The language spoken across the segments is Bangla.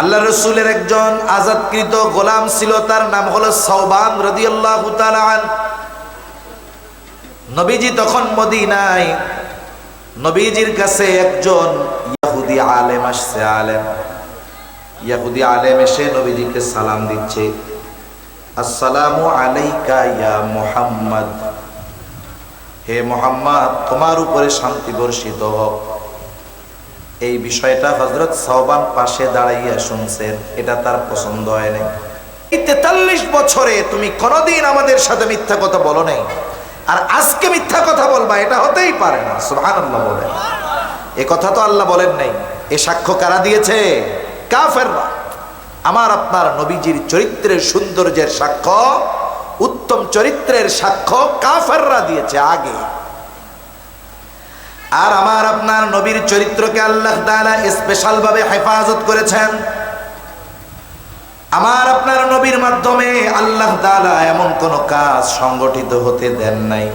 আল্লাহ রসুলের একজন আজাদকৃত গোলাম ছিল, তার নাম হলো সাওবান রাদিয়াল্লাহু তাআলা আন। নবীজি তখন মদিনায়, নবীজির কাছে একজন ইহুদি আলেম আসছে। ইহুদি আলেম এসে নবীজিকে সালাম দিচ্ছে, আসসালামু আলাইকা ইয়া মুহাম্মদ, হে মুহাম্মদ তোমার উপরে শান্তি বর্ষিত হোক। এই বিষয়টা হযরত সাওবান পাশে দাঁড়াইয়া শুনছেন, এটা তার পছন্দ হয় নাই। এই 43 বছরে তুমি কোনোদিন আমাদের সাথে মিথ্যা কথা বলো নাই, আর আজকে মিথ্যা কথা বলবা, এটা হতেই পারে না। সুবহানাল্লাহ বলেন। এ কথা তো আল্লাহ বলেন নাই। এ সাক্ষ্য কারা দিয়েছে? কাফেররা। আমার আপনার নবীজির চরিত্রের সৌন্দর্যের সাক্ষ্য, উত্তম চরিত্রের সাক্ষ্য কাফেররা দিয়েছে আগে। আর আমার আপনার নবীর চরিত্রকে আল্লাহ তাআলা স্পেশাল ভাবে হেফাজত করেছেন। আমার আপনার নবীর মাধ্যমে আল্লাহ তাআলা এমন কোন কাজ সংগঠিত হতে দেন নাই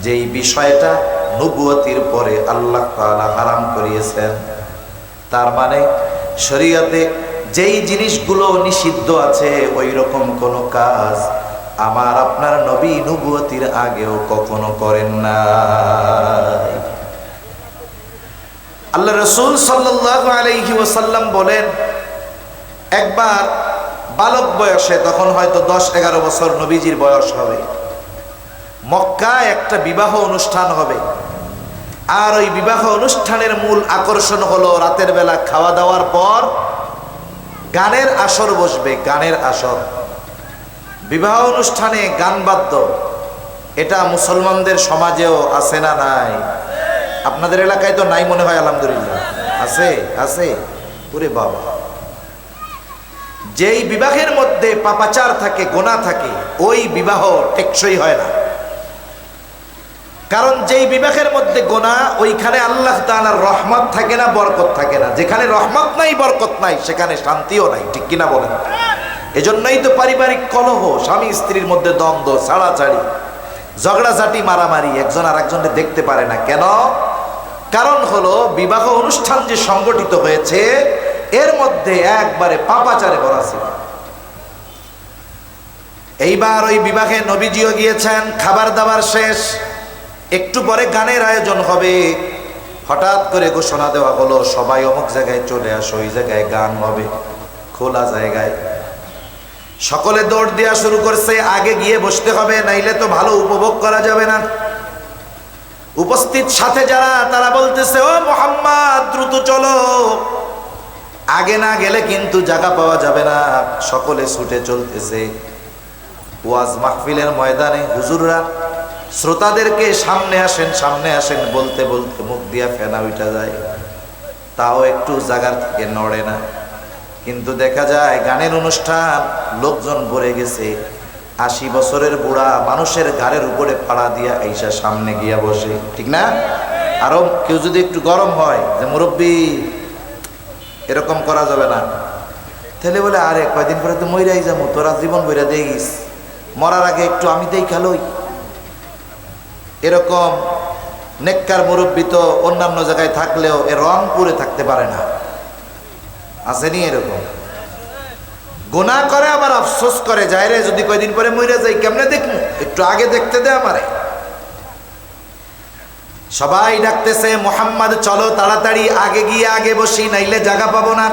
যেই বিষয়টা নবুয়তির পরে আল্লাহ তাআলা হারাম করিয়েছেন। তার মানে শরীয়তে যেই জিনিসগুলো নিষিদ্ধ আছে ওই রকম কোন কাজ আমার আপনার নবী নবুয়তির আগেও কখনো করেন নাই। আল্লাহ রাসূল সাল্লাল্লাহু আলাইহি ওয়াসাল্লাম বলেন, একবার বালক বয়সে, তখন হয়তো 10-11 বছর নবীজির বয়স হবে, মক্কায় একটা বিবাহ অনুষ্ঠান হবে। আর ওই বিবাহ অনুষ্ঠানের মূল আকর্ষণ হলো রাতের বেলা খাওয়া দাওয়ার পর গানের আসর বসবে। গানের আসর, বিবাহ অনুষ্ঠানে গান বাদ্য, এটা মুসলমানদের সমাজেও আছে না নাই? আপনাদের এলাকায় তো নাই মনে হয়, আলহামদুলিল্লাহ। আছে, আছে। ওরে বাবা, যেই বিবাহের মধ্যে পাপাচার থাকে, গোনা থাকে, ওই বিবাহ টেকসই হয় না। কারণ যেই বিবাহের মধ্যে গোনা, ওইখানে আল্লাহ তাআলার রহমত থাকে না, বরকত থাকে না। যেখানে রহমত নাই, বরকত নাই, সেখানে শান্তিও নাই। ঠিক কিনা বলেন? এজন্যই তো পারিবারিক কলহ, স্বামী স্ত্রীর মধ্যে দ্বন্দ্ব, ছাড়াছাড়ি, ঝগড়াঝাটি, মারামারি, একজন আর একজনকে দেখতে পারে না। কেন? কারণ হলো বিবাহ অনুষ্ঠান যে সংগঠিত হয়েছে এর মধ্যে একবারে পাপাচারে ভরা ছিল। এইবার ওই বিবাহে নবীজিও গিয়েছেন। খাবার দাবার শেষ, একটু পরে গানের আয়োজন হবে। হঠাৎ করে ঘোষণা দেওয়া হলো, সবাই অমুক জায়গায় চলে আসো, ওই জায়গায় গান হবে, খোলা জায়গায়। সকলে দৌড় দেওয়া শুরু করছে, আগে গিয়ে বসতে হবে, নাইলে তো ভালো উপভোগ করা যাবে না। উপস্থিত সাথে যারা, তারা বলতেছে, ও মুহাম্মদ দ্রুত চলো, আগে না গেলে কিন্তু জায়গা পাওয়া যাবে না। সকলে ছুটে চলতেছে। ওয়াজ মাহফিলের ময়দানে হুজুররা শ্রোতাদেরকে সামনে আসেন, সামনে আসেন বলতে বলতে মুখ দিয়া ফেনা উঠা যায়, তাও একটু জায়গার থেকে নড়ে না। কিন্তু দেখা যায় গানের অনুষ্ঠান, লোকজন ভরে গেছে। 80 বছরের বুড়া মানুষের ঘাড়ের উপরে পাড়া দিয়া আইসা সামনে গিয়া বসে। ঠিক না? আরো কেউ যদি একটু গরম হয়, যে মুরব্বী এরকম করা যাবে না, তাহলে বলে, আরে কয়দিন পরে তো মইরাই যাবো, তোরা জীবন বইরা দেখিস, মরার আগে একটু আমি দেই খেলোই। এরকম নেককার মুরব্বী তো অন্যান্য জায়গায় থাকলেও এ রংপুরে থাকতে পারে না। আসেনি এরকম? গুনাহ করে আবার আফসোস করে, যায় রে যদি কয়দিন পরে মইরা যাই, কেমনে দেখবো, একটু আগে দেখতে দে আমারে। সবাই ডাকতেছে, মুহাম্মদ চলো তাড়াতাড়ি, আগে গিয়ে আগে বসি, নাইলে জায়গা পাবো না।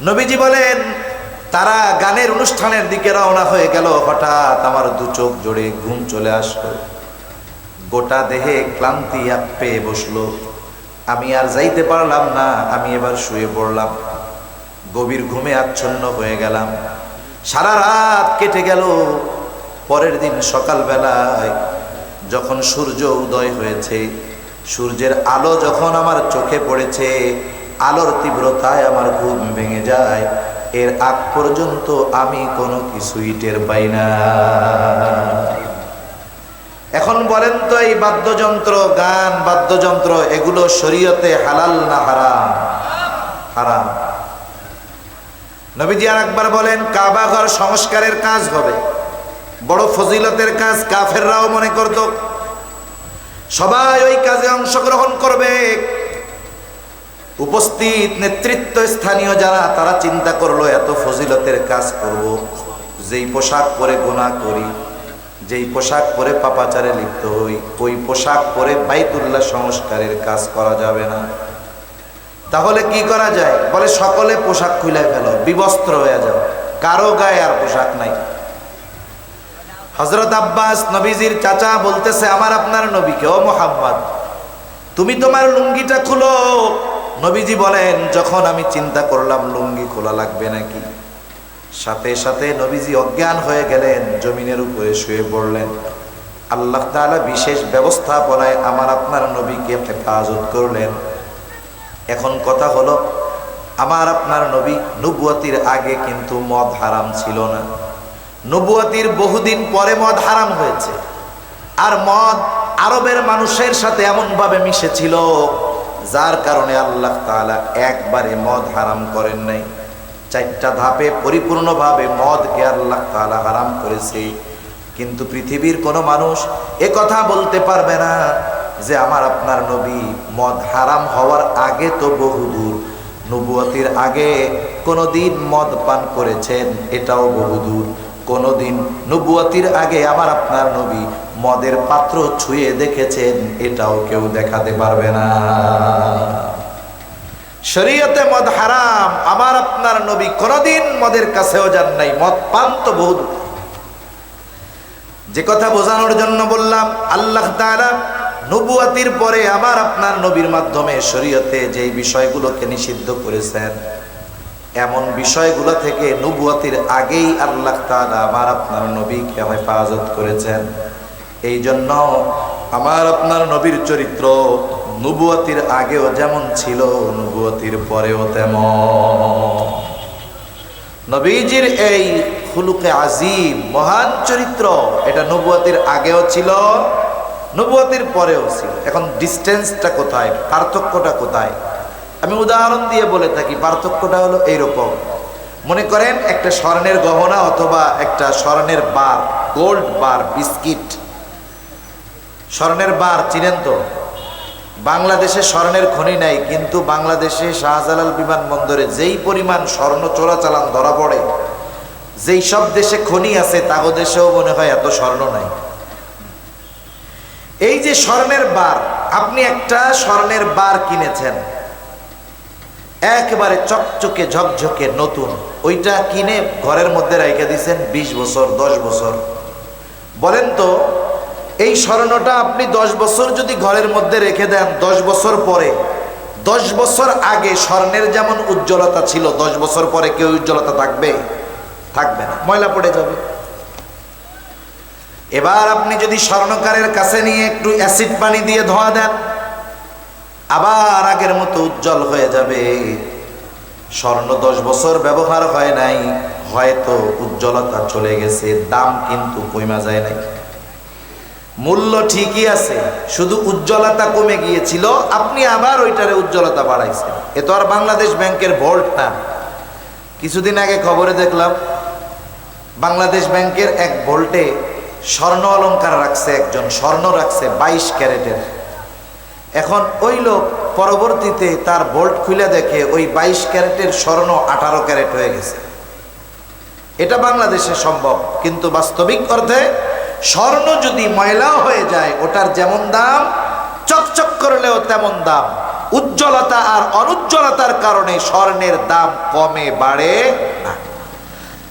নবীজি বলেন, তারা গানের অনুষ্ঠানের দিকে রওনা হয়ে গেল। হঠাৎ আমার দু চোখ জোড়ে ঘুম চলে আসলো, গোটা দেহে ক্লান্তি পেয়ে বসলো। আমি আর যাইতে পারলাম না, আমি এবার শুয়ে পড়লাম। গভীর ঘুমে আচ্ছন্ন হয়ে গেলাম। সারা রাত কেটে গেল। পরের দিন সকালবেলায় যখন সূর্য উদয় হয়েছে, সূর্যের আলো যখন আমার চোখে পড়েছে, আলোর তীব্রতায় আমার ঘুম ভেঙে যায়। এর আগ পর্যন্ত আমি কোনো কিছুই টের পাই না। এখন বলেন তো, এই বাদ্যযন্ত্র, গান বাদ্যযন্ত্র, এগুলো শরীয়তে হালাল না হারাম? হারাম। নবীজি আর একবার বলেন, কাবা ঘর সংস্কারের কাজ হবে, বড় ফজিলতের কাজ। কাফেররাও মনে করত, সবাই ওই কাজে অংশগ্রহণ করবে। উপস্থিত নেতৃত্ব স্থানীয় যারা, তারা চিন্তা করলো এত ফজিলতের কাজ করব, যেই পোশাক পরে গুনাহ করি, যেই পোশাক পরে পাপাচারে লিপ্ত হই, ওই পোশাক পরে বাইতুল্লাহ সংস্কারের কাজ করা যাবে না। তাহলে কি করা যায়? বলে সকলে পোশাক খুলে ফেলো, বিবস্ত্র হয়ে যাও, কারো গায়ে আর পোশাক নাই। হযরত আব্বাস নবীজির চাচা বলতেছে আমার আপনার নবীকে, ও মুহাম্মদ তুমি তোমার লুঙ্গিটা খুলো। নবীজি বলেন যখন আমি চিন্তা করলাম লুঙ্গি খোলা লাগবে নাকি, সাথে সাথে নবীজি অজ্ঞান হয়ে গেলেন, জমিনের উপরে শুয়ে পড়লেন। আল্লাহ তাআলা বিশেষ ব্যবস্থাপনায় আমার আপনার নবীকে হেফাজত করলেন। এখন কথা হলো, আমার আপনার নবী নবুয়তির আগে কিন্তু মদ হারাম ছিল না, নবুয়তির বহুদিন পরে মদ হারাম হয়েছে। আর মদ আরবের মানুষের সাথে এমন ভাবে মিশেছিল, যার কারণে আল্লাহ তাআলা একবারে মদ হারাম করেন নাই, 4টা ধাপে পরিপূর্ণভাবে মদকে আল্লাহ তাআলা হারাম করেছে। কিন্তু পৃথিবীর কোনো মানুষ এ কথা বলতে পারবে না যে আমার আপনার নবী মদ হারাম হওয়ার আগে তো বহুদূর, নবুয়তির আগে কোনোদিন মদ পান করেছেন এটাও বহুদূর, কোনোদিন নবুয়তির আগে আমার আপনার নবী মদের পাত্র ছুঁয়ে দেখেছেন এটাও কেউ দেখাতে পারবে না। শরীয়তে মদ হারাম, আমার আপনার নবী কোনোদিন মদের কাছেও যান নাই, মদ পান তো বহুদূর। যে কথা বোঝানোর জন্য বললাম, আল্লাহ তাআলা নবুয়তির পরে আমার আপনার নবীর মাধ্যমে শরীয়তে যেই বিষয়গুলোকে নিষিদ্ধ করেছেন, এমন বিষয়গুলো থেকে নবুয়তির আগেই আল্লাহ তাআলা আমার আপনার নবীকে হেফাজত করেছেন। এই জন্য আমার আপনার নবীর চরিত্র নবুয়তির আগেও যেমন ছিল, নবুয়তির পরেও তেমন। নবীজির এই খুলুকে আজিম, মহান চরিত্র, এটা নবুয়তির আগেও ছিল, নবুয়তির পরেও ছিল। এখন ডিস্টেন্সটা কোথায়, পার্থক্যটা কোথায়? আমি উদাহরণ দিয়ে বলে থাকি, পার্থক্যটা হলো এইরকম। মনে করেন একটা স্বর্ণের গহনা অথবা একটা স্বর্ণের বার, গোল্ড বার, বিস্কিট, স্বর্ণের বার চিনেন তো? বাংলাদেশে স্বর্ণের খনি নাই, কিন্তু বাংলাদেশে শাহজালাল বিমানবন্দরে যেই পরিমাণ স্বর্ণ চোরাচালান ধরা পড়ে, যেই সব দেশে খনি আছে তাগো দেশেও মনে হয় এত স্বর্ণ নাই। এই যে স্বর্ণের বার, আপনি একটা স্বর্ণের বার কিনেছেন, একেবারে চকচকে ঝকঝকে নতুন, ওইটা কিনে ঘরের মধ্যে রেখে দিয়েছেন 20 বছর 10 বছর। বলেন তো এই স্বর্ণটা আপনি 10 বছর যদি ঘরের মধ্যে রেখে দেন, 10 বছর পরে, 10 বছর আগে স্বর্ণের যেমন উজ্জ্বলতা ছিল, 10 বছর পরে কেউ উজ্জ্বলতা থাকবে? থাকবে না, ময়লা পড়ে যাবে। এবার আপনি যদি স্বর্ণকারের কাছে নিয়ে একটু অ্যাসিড পানি দিয়ে ধোয়া দেন, আবার আগের মতো উজ্জ্বল হয়ে যাবে। স্বর্ণ 10 বছর ব্যবহার হয় নাই, হয়তো উজ্জ্বলতা চলে গেছে, দাম কিন্তু কমে যায় নাই, মূল্য ঠিকই আছে, শুধু উজ্জ্বলতা কমে গিয়েছিল, আপনি আবার ওইটারে উজ্জ্বলতা বাড়াইছেন। এ তো আর বাংলাদেশ ব্যাংকের ভোল্ট না। কিছুদিন আগে খবরে দেখলাম বাংলাদেশ ব্যাংকের এক ভোল্টে স্বর্ণ অলংকার রাখছে, একজন স্বর্ণ রাখছে 22 ক্যারেটের। এখন ওই লোক পরবর্তীতে তার ভোল্ট খুলে দেখে ওই 22 ক্যারেটের স্বর্ণ 18 ক্যারেট হয়ে গেছে। এটা বাংলাদেশে সম্ভব, কিন্তু বাস্তবিক অর্থে স্বর্ণ যদি ময়লাও হয়ে যায়, ওটার যেমন দাম, চকচক করলেও তেমন দাম। উজ্জ্বলতা আর অনুজ্জ্বলতার কারণে স্বর্ণের দাম কমে বাড়ে না।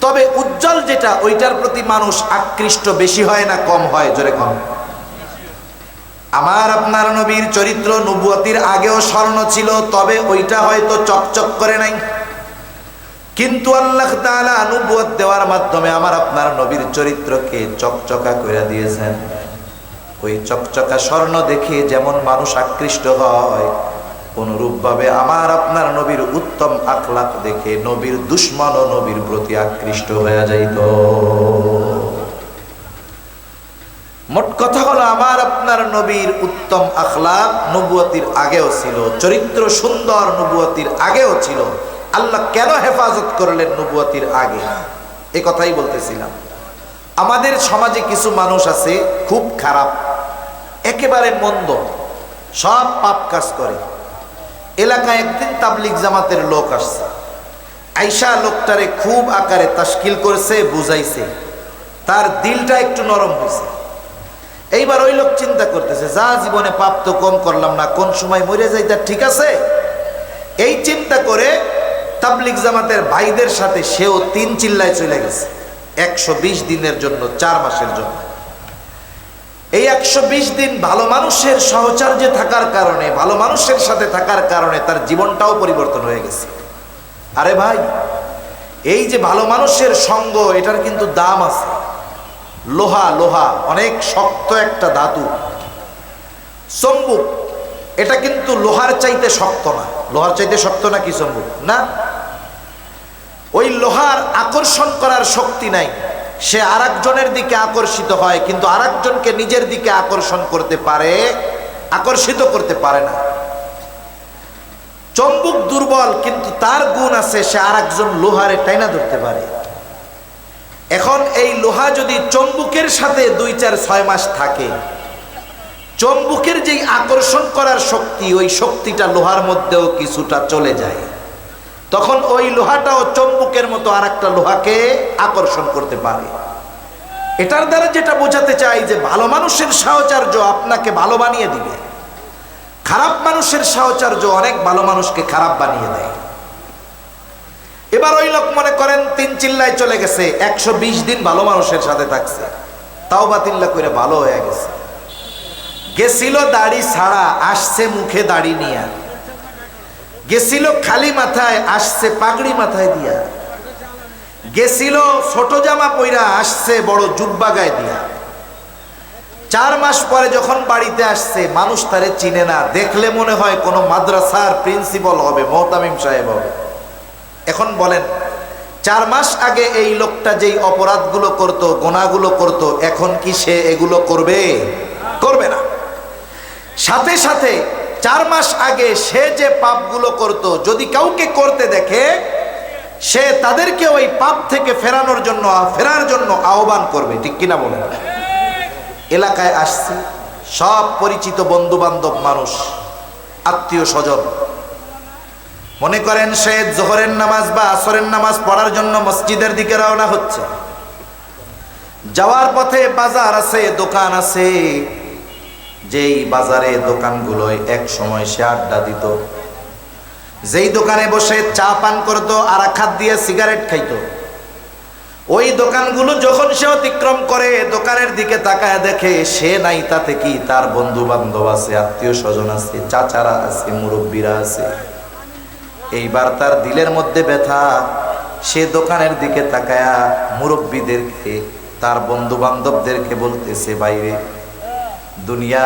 তবে উজ্জ্বল যেটা, ওইটার প্রতি মানুষ আকৃষ্ট বেশি হয় না কম হয়? জোরে কম। আমার আপনার নবীর চরিত্র নবুয়তির আগেও স্বর্ণ ছিল, তবে ওইটা হয়তো চকচক করে নাই, কিন্তু আল্লাহ তাআলা নবুয়ত দেওয়ার মাধ্যমে আমার আপনার নবীর চরিত্রকে চকচকা করে দিয়েছেন। ওই চকচকা স্বর্ণ দেখে যেমন মানুষ আকৃষ্ট হয়, অনুরূপভাবে আমার আপনার নবীর উত্তম আখলাক দেখে নবীর দুশমনও নবীর প্রতি আকৃষ্ট হয়ে যাইত। মোট কথা হলো, আমার আপনার নবীর উত্তম আখলাক নবুয়তির আগেও ছিল, চরিত্র সুন্দর নবুয়তির আগেও ছিল। আল্লাহ কেন হেফাজত করলেন নবুয়তির আগে? এই কথাই বলতেছিলাম। আমাদের সমাজে কিছু মানুষ আছে খুব খারাপ, একেবারে মন্দ, সব পাপ কাজ করে, এলাকায় একদিন তাবলিগ জামাতের লোক আসছে, আইসা লোকটারে খুব আকারে তাশকিল করেছে, বুঝাইছে, তার দিলটা একটু নরম হয়েছে। এইবার ওই লোক চিন্তা করতেছে, যা জীবনে পাপ তো কম করলাম না, কোন সময় মরে যাই তার ঠিক আছে। এই চিন্তা করে তাবলিগ জামাতের ভাইদের সাথে সেও 3 চিল্লায় চলে গেছে 120 দিনের জন্য, 4 মাসের জন্য। এই 120 দিন ভালো মানুষের সহচর্যে থাকার কারণে, ভালো মানুষের সাথে থাকার কারণে তার জীবনটাও পরিবর্তন হয়ে গেছে। আরে ভাই, এই যে ভালো মানুষের সঙ্গ, এটার কিন্তু দাম আছে। লোহা, লোহা অনেক শক্ত একটা ধাতু। চম্বুক, এটা কিন্তু লোহার চাইতে শক্ত না। লোহার চাইতে শক্ত না কি চম্বুক? না, ওই লোহার আকর্ষণ করার শক্তি নাই। সে আরেকজনের দিকে আকর্ষিত হয়, কিন্তু আরেকজনকে নিজের দিকে আকর্ষণ করতে পারে, আকর্ষিত করতে পারে না। চম্বুক দুর্বল, কিন্তু তার গুণ আছে, সে আরেকজন লোহারে টাইনা ধরতে পারে। এখন এই লোহা যদি চম্বুকের সাথে 2-4-6 মাস থাকে, চম্বুকের যেই আকর্ষণ করার শক্তি, ওই শক্তিটা লোহার মধ্যেও কিছুটা চলে যায়। তখন ওই লোহাটাও চম্বুকের মতো আরেকটা লোহাকে আকর্ষণ করতে পারে। এটার দ্বারা যেটা বোঝাতে চাই যে ভালো মানুষের সাহচর্য আপনাকে ভালো বানিয়ে দিবে, খারাপ মানুষের সাহচর্য অনেক ভালো মানুষকে খারাপ বানিয়ে দেয়। এবার ওই লোক মনে করেন 3 চিল্লায় চলে গেছে, 120 দিন ভালো মানুষের সাথে থাকছে, তাওবা তিল্লা করে ভালো হয়ে গেছে। গেছিল দাড়ি ছাড়া, আসছে মুখে দাড়ি নিয়া। গেছিল খালি মাথায়, আসছে পাগড়ি মাথায় দিয়া। গেছিল ছোট জামা পইরা, আসছে বড় জুব্বা গায়ে দিয়া। 4 মাস পরে যখন বাড়িতে আসছে, মানুষ তারে চিনে না, দেখলে মনে হয় কোনো মাদ্রাসার প্রিন্সিপাল হবে, মোহতামিম সাহেব হবে। এখন বলেন, 4 মাস আগে এই লোকটা যেই অপরাধগুলো করত, গুনাহগুলো করত, এখন কি সে এগুলো করবে? করবে না। সাথে সাথে 4 মাস আগে সে যে পাপগুলো করত, যদি কাউকে করতে দেখে, সে তাদেরকে ওই পাপ থেকে ফেরার জন্য আহ্বান করবে। ঠিক কিনা বলেন? এলাকায় আসছে, সব পরিচিত বন্ধু বান্ধব মানুষ, আত্মীয় স্বজন। মনে করেন সে জোহরের নামাজ বা আসরের নামাজ পড়ার জন্য মসজিদের দিকে রওনা হচ্ছে। যাওয়ার পথে বাজার আছে, দোকান আছে। যেই বাজারে দোকানগুলোয় এক সময় সে আড্ডা দিত, যেই দোকানে বসে চা পান করত আর আখাত দিয়ে সিগারেট খাইতো, ওই দোকানগুলো যখন সে অতিক্রম করে, দোকানের দিকে তাকায় দেখে সে নাই, তাতে কি তার বন্ধু বান্ধব আছে, আত্মীয় স্বজন আছে, চাচারা আছে, মুরব্বীরা আছে। এইবার তার দিলের মধ্যে ব্যথা। সে দোকানের দিকে তাকায়া মুরব্বীদেরকে, তার বন্ধু বান্ধবদেরকে বলতেছে, বাইরে দুনিয়া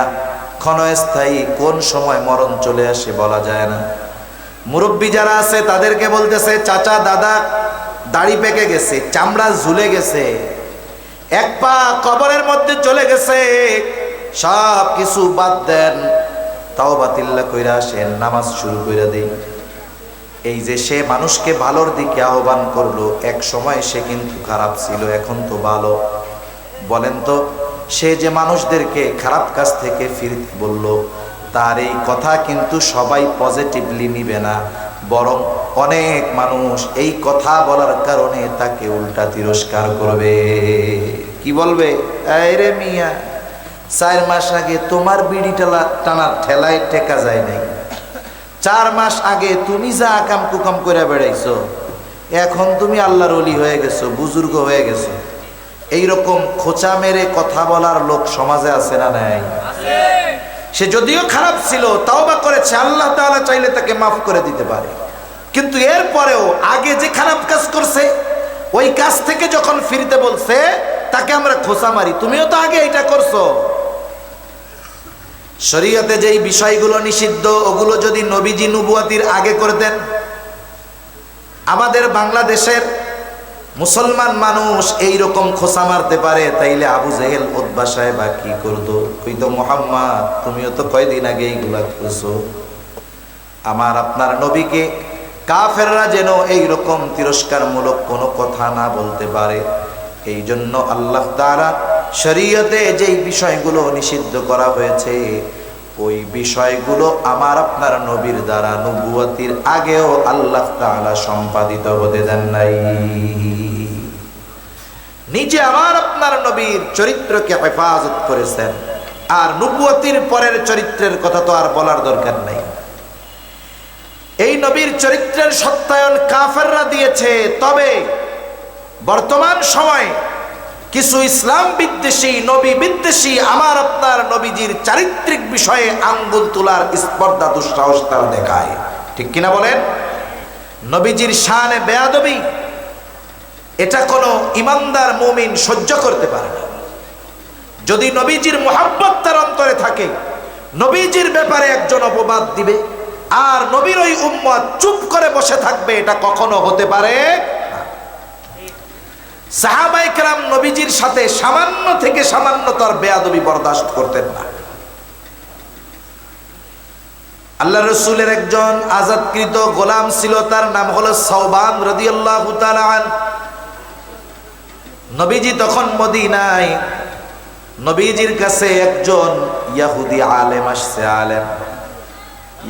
ক্ষণস্থায়ী, কোন সময় মরণ চলে আসে বলা যায় না। মুরব্বী যারা আছে তাদেরকে বলতেছে, চাচা দাদা দাড়ি পেকে গেছে, চামড়া ঝুলে গেছে, এক পা কবরের মধ্যে চলে গেছে, সব কিছু বাদ দেন, তাওবা তিল্লা কইরা আসেন, নামাজ শুরু কইরা দেই। এই যে সে মানুষকে ভালোর দিকে আহ্বান করলো, এক সময় সে কিন্তু খারাপ ছিল, এখন তো ভালো। বলেন তো, সে যে মানুষদেরকে খারাপ কাজ থেকে ফিরতে বলল, তার এই কথা কিন্তু সবাই পজিটিভলি নিবে না, বরং অনেক মানুষ এই কথা বলার কারণে তাকে উল্টা তিরস্কার করবে। কি বলবে? আরে মিয়া, 4 মাস আগে তোমার বিড়ি টানার ঠেলায় টেকা যায় নাই, 4 মাস আগে তুমি যা আকাম কুকাম করে বেড়াইছো, এখন তুমি আল্লাহর ওলি হয়ে গেছো, বুজুর্গ হয়ে গেছো। এইরকম খোঁচা মেরে কথা বলার লোক সমাজে আছে না নাই? সে যদিও খারাপ ছিল, তাওবা করেছে, আল্লাহ তাআলা চাইলে তাকে মাফ করে দিতে পারে, কিন্তু এরপরেও আগে যে খারাপ কাজ করছে, ওই কাজ থেকে যখন ফিরতে বলছে, তাকে আমরা খোঁচা মারি, তুমিও তো আগে এটা করছো। শরীয়তে যেই বিষয়গুলো নিষিদ্ধ, ওগুলো যদি নবীজি নবুয়াতির আগে করতেন, আমাদের বাংলাদেশের মুসলমান মানুষ এই রকম খোঁচা মারতে পারে, তাইলে আবু জেহেল উতবা সাহেব কি করতো? কইতো, মুহাম্মদ তুমিও তো কয়দিন আগে এইগুলা করছো। আমার আপনার নবীকে কাফেররা যেন এই রকম তিরস্কারমূলক কোনো কথা না বলতে পারে, এই জন্য আল্লাহ তাআলা শরীয়তে যেই বিষয়গুলো নিষিদ্ধ করা হয়েছে, ওই বিষয়গুলো আমার আপনার নবীর দ্বারা নবুয়তির আগেও আল্লাহ তাআলা সম্পাদিত হতে দেন নাই। নিজে আমার আপনার নবীর চরিত্রকে হেফাজত করেছেন, আর নবুয়তির পরের চরিত্রের কথা তো আর বলার দরকার নাই। এই নবীর চরিত্রের সত্যায়ন কাফেররা দিয়েছে, তবে বর্তমান সময়ে কিছু ইসলাম বিদ্বেষী, নবী বিদ্বেষী আমার আপনার নবীজির চারিত্রিক বিষয়ে আঙ্গুল তোলার স্পর্ধা, দুঃসাহস তারা দেখায়। ঠিক কিনা বলেন? নবীজির শানে বেয়াদবি, এটা কোনো ইমানদার মুমিন সহ্য করতে পারে না। যদি নবীজির মুহাব্বত তার অন্তরে থাকে, নবীজির ব্যাপারে একজন অপবাদ দিবে আর নবীর ওই উম্মত চুপ করে বসে থাকবে, এটা কখনো হতে পারে না। সাহাবায়ে কেরাম নবীজির সাথে সামান্য থেকে সামান্যতর বেয়াদবি বরদাস্ত করতেন না। আল্লাহ রাসূলের একজন আজাদকৃত গোলাম ছিল, তার নাম হলো সাওবান রাদিয়াল্লাহু তাআলা আনহু। নবীজি তখন মদিনায়, নবীজির কাছে একজন ইহুদি আলেম আসছে।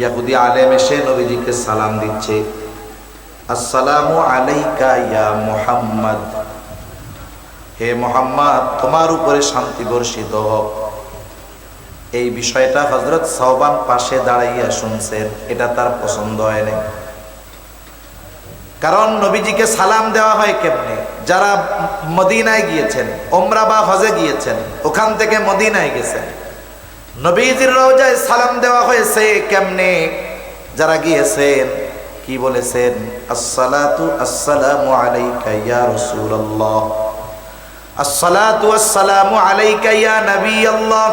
ইহুদি আলেম এসে নবীজিকে সালাম দিচ্ছে, আসসালামু আলাইকা ইয়া মুহাম্মদ, হে মুহাম্মদ তোমার উপরে শান্তি বর্ষিত হোক। এই বিষয়টা হযরত সাওবান পাশে দাঁড়াইয়া শুনছেন, এটা তার পছন্দ হয় না। কারণ নবীজিকে সালাম দেওয়া হয় কেমনে? যারা মদিনায় গিয়েছেন, ওমরা বা হজে গিয়েছেন, ওখান থেকে মদিনায় গেছেন, নবীজির রওজায় সালাম দেওয়া হয়েছে কেমনে? যারা গিয়েছেন কি বলেছেন? আসসালাতু আসসালামু আলাইকা ইয়া রাসূলুল্লাহ, আসসালাতু আসসালামু আলাইকা ইয়া নবিয়াল্লাহ,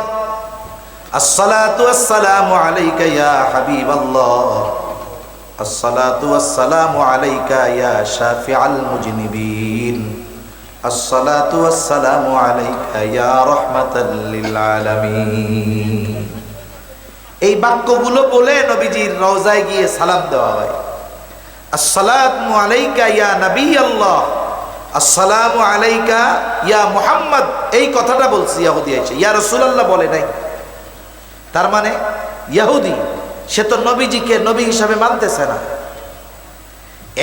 আসসালাতু আসসালামু আলাইকা ইয়া হাবিবাল্লাহ, আসসালাতু আসসালামু আলাইকা ইয়া শাফিআল মুজনিবিন, আসসালাতু আসসালামু আলাইকা ইয়া রাহমাতাল লিল আলামিন। এই বাক্যগুলো বলে নবীজির রওজায় গিয়ে সালাম দেওয়া হয়। আসসালামু আলাইকা ইয়া নবিয়াল্লাহ, আসসালামু আলাইকা ইয়া মুহাম্মদ, এই কথাটা বলছে ইহুদি এসে, ইয়া রাসূলুল্লাহ বলে নাই। তার মানে ইহুদি সে তো নবীজিকে নবী হিসাবে মানতেছে না।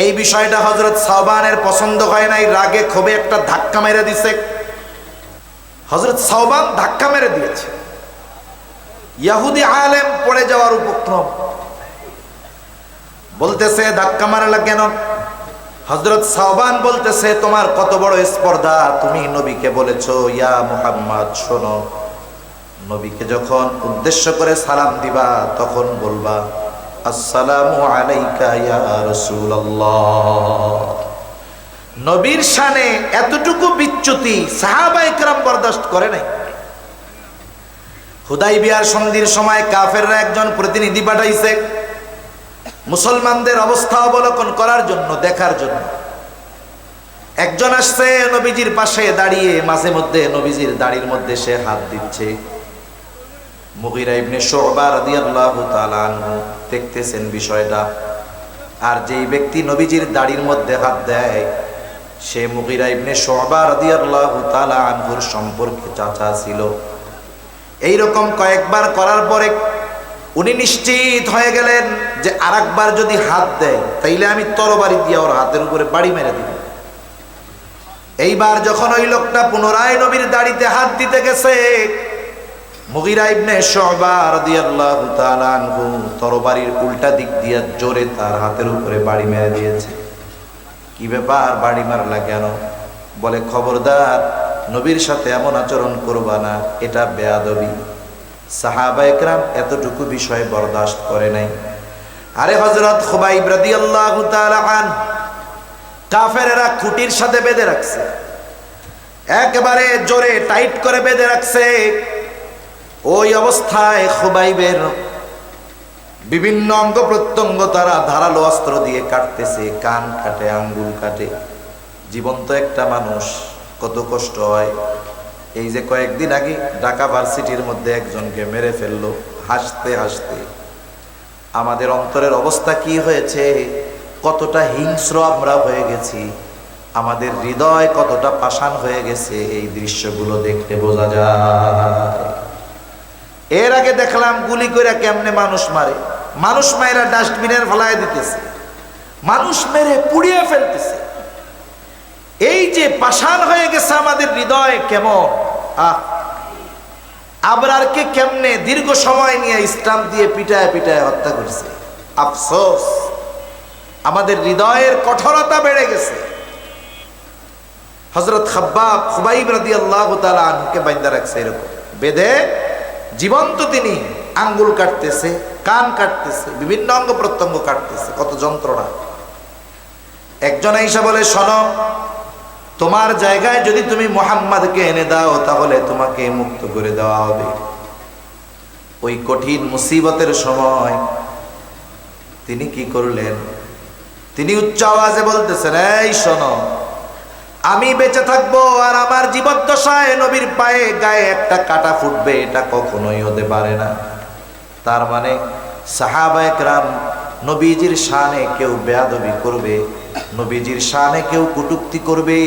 এই বিষয়টা হযরত সাওবানের পছন্দ হয় নাই, রাগে ক্ষোভে একটা ধাক্কা মেরে দিছে। হযরত সাওবান ধাক্কা মেরে দিয়েছে, ইহুদি আলেম পড়ে যাওয়ার উপক্রম। বলতেছে ধাক্কা মারলা কেন? হযরত সাওবান বলতেছে তোমার কত বড় স্পর্ধা, তুমি নবীকে বলেছো ইয়া মুহাম্মদ, শোনো, নবীকে যখন উদ্দেশ্য করে সালাম দিবা তখন বলবা আসসালামু আলাইকা ইয়া রাসূলুল্লাহ। নবীর শানে এতটুকু বিচ্যুতি সাহাবায়ে কেরাম বরদাস্ত করে নাই। হুদাইবিয়ার সন্ধির সময় কাফেররা একজন প্রতিনিধি পাঠাইছে মুসলমানদের অবস্থা অবলোকন করার জন্য, দেখার জন্য। একজন আসছে নবীজির পাশে দাঁড়িয়ে, মাঝে মধ্যে নবীজির দাড়ির মধ্যে সে হাত দিচ্ছে। মুগীরা ইবনে শুবা রাদিয়াল্লাহু তাআলা আনহু দেখতেছেন বিষয়টা। আর যেই ব্যক্তি নবীজির দাড়ির মধ্যে হাত দেয় সে মুগীরা ইবনে শুবা রাদিয়াল্লাহু তাআলা আনহুর সম্পর্কে চাচা ছিল। এইরকম কয়েকবার করার পরে উনি নিশ্চিত হয়ে গেলেন যে আরেকবার যদি হাত দেয় তাইলে আমি তরবারি দিয়ে ওর হাতের উপরে বাড়ি মেরে দিব। এইবার যখন ওই লোকটা পুনরায় নবীর দাড়িতে হাত দিতে গেছে, মুগীরা ইবনে শুবা রাদিয়াল্লাহু তাআলা আনহু তরবারির উল্টা দিক দিয়ে জোরে তার হাতের উপরে বাড়ি মেরে দিয়েছে। কি ব্যাপার, বাড়ি মারলা কেন? বলে খবরদার, নবীর সাথে এমন আচরণ করবা না, এটা বেয়াদবি। সাহাবায়ে কেরাম এতটুকু বিষয় বরদাস্ত করে নাই। আরে হযরত খুবাইব রাদিয়াল্লাহু তাআলা আনহু কাফেরেরা খুঁটির সাথে বেঁধে রাখছে, একেবারে জোরে টাইট করে বেঁধে রাখছে। ওই অবস্থায় খুবাইবের বিভিন্ন অঙ্গ প্রত্যঙ্গ তারা ধারালো অস্ত্র দিয়ে কাটতেছে, কান কাটে, আঙ্গুল কাটে। জীবন্ত একটা মানুষ কত কষ্ট হয়। এই যে কয়েকদিন আগে ঢাকা ভার্সিটির মধ্যে একজনকে মেরে ফেললো, হাসতে হাসতে। আমাদের অন্তরের অবস্থা কি হয়েছে, কতটা হিংস্র আমরা হয়ে গেছি, আমাদের হৃদয় কতটা পাষাণ হয়ে গেছে, এই দৃশ্যগুলো দেখতে বোঝা যায়। এর আগে দেখলাম গুলি করে কেমনে মানুষ মারে, মানুষ মায়েরা ডাস্টবিনের ফেলায় দিতেছে, মানুষ মেরে পুড়িয়ে ফেলতেছে। এই যে পাষাণ হয়ে গেছে আমাদের হৃদয়, কেমন আবরারকে কেমনে দীর্ঘ সময় নিয়ে ইসলাম দিয়ে পিটায় পিটায় হত্যা করছে। আফসোস, আমাদের হৃদয়ের কঠোরতা বেড়ে গেছে। হযরত খুবাইব রাদিয়াল্লাহু তাআলা আনহুকে বাইন্ধা রাখছে এরকম বেঁধে, জীবন্ত তিনি আঙ্গুল কাটতেছে, কান কাটতেছে, বিভিন্ন অঙ্গ প্রত্যঙ্গ কাটতেছে, কত যন্ত্রণা। একজন আইসা বলে, শোনো, তোমার জায়গায় যদি তুমি মুহাম্মাদকে এনে দাও তাহলে তোমাকে মুক্ত করে দেওয়া হবে। ওই কঠিন মুসিবতের সময় তিনি কি করলেন? তিনি উচ্চ আওয়াজে বলতেছেন, এই শোনো, আমি বেঁচে থাকবো আর আমার জীবদ্দশায় নবীর পায়ে গায়ে একটা কাঁটা ফুটবে, এটা কখনোই হতে পারে না। তার মানে সাহাবায়ে কেরাম নবীজির শানে কেউ বেয়াদবি করবে, নবীজির শানে কেউ কটূক্তি করবে,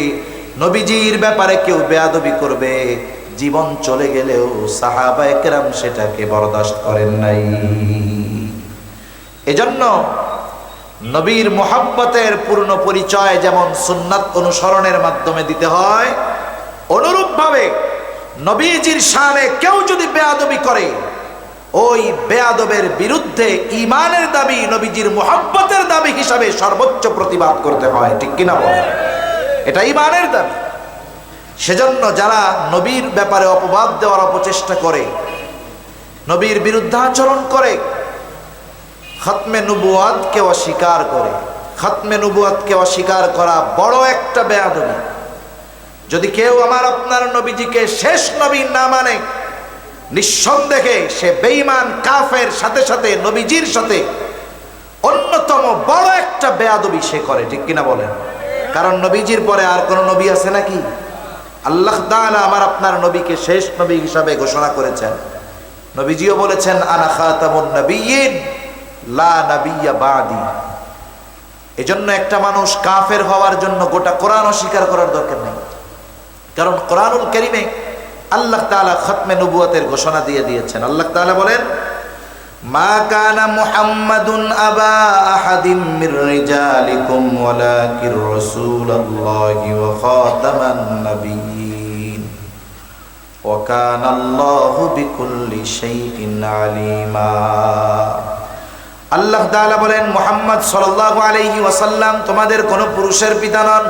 নবীজির ব্যাপারে কেউ বেয়াদবি করবে, জীবন চলে গেলেও সাহাবায়ে কেরাম সেটাকে বরদাস্ত করেন নাই। এজন্য নবীর মুহাব্বতের পূর্ণ পরিচয় যেমন সুন্নাত অনুসরণের মাধ্যমে দিতে হয়, অনুরূপভাবে নবীজির শানে কেউ যদি বেয়াদবি করে, ওই বেয়াদবের বিরুদ্ধে ঈমানের দাবি, নবীজির মুহাব্বতের দাবি হিসাবে সর্বোচ্চ প্রতিবাদ করতে হয়। ঠিক কিনা বলেন? এটা ঈমানের দাবি। সেজন্য যারা নবীর ব্যাপারে অপবাদ দেওয়ার অপচেষ্টা করে, নবীর বিরুদ্ধাচরণ করে, খতমে নবুয়াতকে অস্বীকার করে, খতমে নবুয়াতকে অস্বীকার করা বড় একটা বেয়াদবি। যদি কেউ আমার আপনার নবীজিকে শেষ নবী না মানে, নিঃসন্দেহে সে বেঈমান কাফের, সাথে সাথে নবীজির সাথে অন্যতম বড় একটা বেয়াদবি সে করে। ঠিক কিনা বলেন? কারণ নবীজির পরে আর কোন নবী আছে নাকি? আল্লাহ তাআলা আমার আপনার নবীকে শেষ নবী হিসাবে ঘোষণা করেছেন। নবীজিও বলেছেন, আনা খাতামুন নবিয়্যিন লা নাবিয়্যা বাদি। এজন্য একটা মানুষ কাফের হওয়ার জন্য গোটা কোরআন অস্বীকার করার দরকার নেই। কারণ কোরআনুল কারীমে আল্লাহ তাআলা খতমে নবুয়তের ঘোষণা দিয়ে দিয়েছেন। আল্লাহ তাআলা বলেন, মা কানা মুহাম্মাদুন আবা আহাদিম মির রিজালিকুম ওয়ালাকির রাসূলুল্লাহি ওয়া খাতামান নাবিয়্যিন ওয়া কানা আল্লাহু বিকুল্লি শাইইন আলিমা। আল্লাহ তাআলা বলেন, মুহাম্মদ সাল্লাল্লাহু আলাইহি ওয়াসাল্লাম তোমাদের কোন পুরুষের পিতা নন।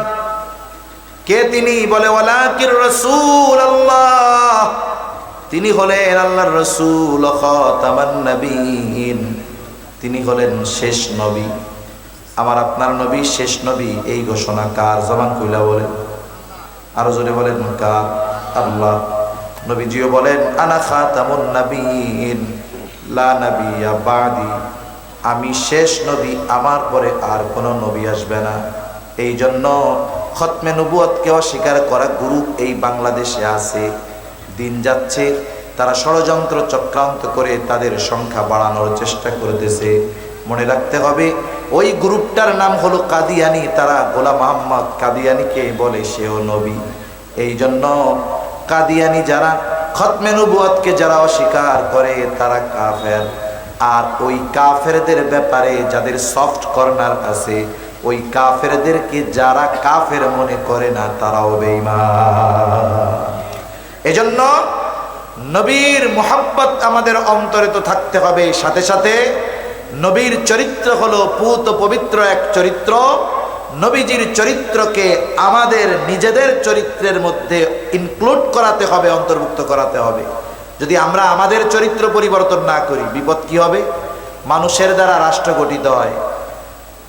কে তিনি? বলে, ওয়ালাকির রাসূলুল্লাহ, তিনি হলেন আল্লাহর রাসূল, খাতামান নবিয়্যিন, তিনি হলেন শেষ নবী। আমার আপনার নবী শেষ নবী, এই ঘোষণা কার? জবান খুইলা বলেন, আরো জোরে বলেন, কার? আল্লাহ। নবীজিও বলেন, আনা খাতামুন নবিয়্যিন লা নাবিয়্যা বাদি, আমি শেষ নবী, আমার পরে আর কোনো নবী আসবে না। এই জন্য খতমে নবুয়তকে অস্বীকার করা গ্রুপ এই বাংলাদেশে আছে। দিন যাচ্ছে, তারা ষড়যন্ত্র চক্রান্ত করে তাদের সংখ্যা বাড়ানোর চেষ্টা করতেছে। মনে রাখতে হবে, ওই গ্রুপটার নাম হলো কাদিয়ানি। তারা গোলাম মোহাম্মদ কাদিয়ানিকে বলে সেও নবী। এই জন্য কাদিয়ানি যারা, খতমে নবুয়তকে যারা অস্বীকার করে তারা কাফের। আর ওই কাফেরদের ব্যাপারে যাদের সফট কর্নার আছে, ওই কাফেরদেরকে যারা কাফের মনে করে না তারাও বেঈমান। এজন্য নবীর মুহাব্বত আমাদের অন্তরে তো থাকতে হবে, সাথে সাথে নবীর চরিত্র হলো পুত পবিত্র এক চরিত্র। নবীজির চরিত্রকে আমাদের নিজেদের চরিত্রের মধ্যে ইনক্লুড করাতে হবে, অন্তর্ভুক্ত করাতে হবে। যদি আমরা আমাদের চরিত্র পরিবর্তন না করি, বিপদ কি হবে? মানুষের দ্বারা রাষ্ট্র গঠিত হয়,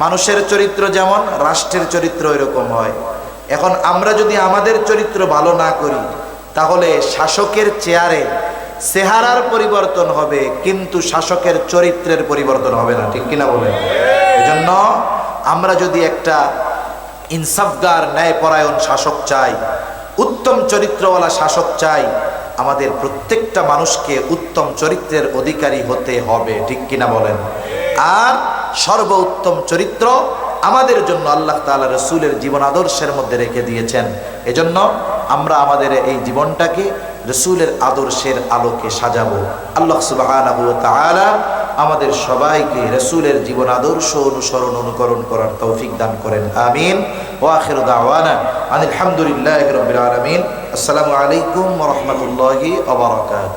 মানুষের চরিত্র যেমন রাষ্ট্রের চরিত্র এরকম হয়। এখন আমরা যদি আমাদের চরিত্র ভালো না করি, তাহলে শাসকের চেয়ারে চেহারার পরিবর্তন হবে, কিন্তু শাসকের চরিত্রের পরিবর্তন হবে না। ঠিক কিনা বলেন? এজন্য আমরা যদি একটা ইনসাফগার, ন্যায়পরায়ণ শাসক চাই, উত্তম চরিত্রওয়ালা শাসক চাই, আমাদের প্রত্যেকটা মানুষকে উত্তম চরিত্রের অধিকারী হতে হবে। ঠিক কিনা বলেন? আর সর্বোত্তম চরিত্র আমাদের জন্য আল্লাহ তাআলা রাসূলের জীবন আদর্শের মধ্যে রেখে দিয়েছেন। এজন্য আমরা আমাদের এই জীবনটাকে রসুলের আদর্শের আলোকে সাজাবো। আল্লাহ সুবহানাহু ওয়া তাআলা আমাদের সবাইকে রসুলের জীবন আদর্শ অনুসরণ অনুকরণ করার তৌফিক দান করেন, আমিন। ওয়া আখিরু দাওয়ানা আনিল হামদুলিল্লাহি রাব্বিল আলামিন। আসসালামু আলাইকুম ওয়া রাহমাতুল্লাহি ওয়া বারাকাতুহু।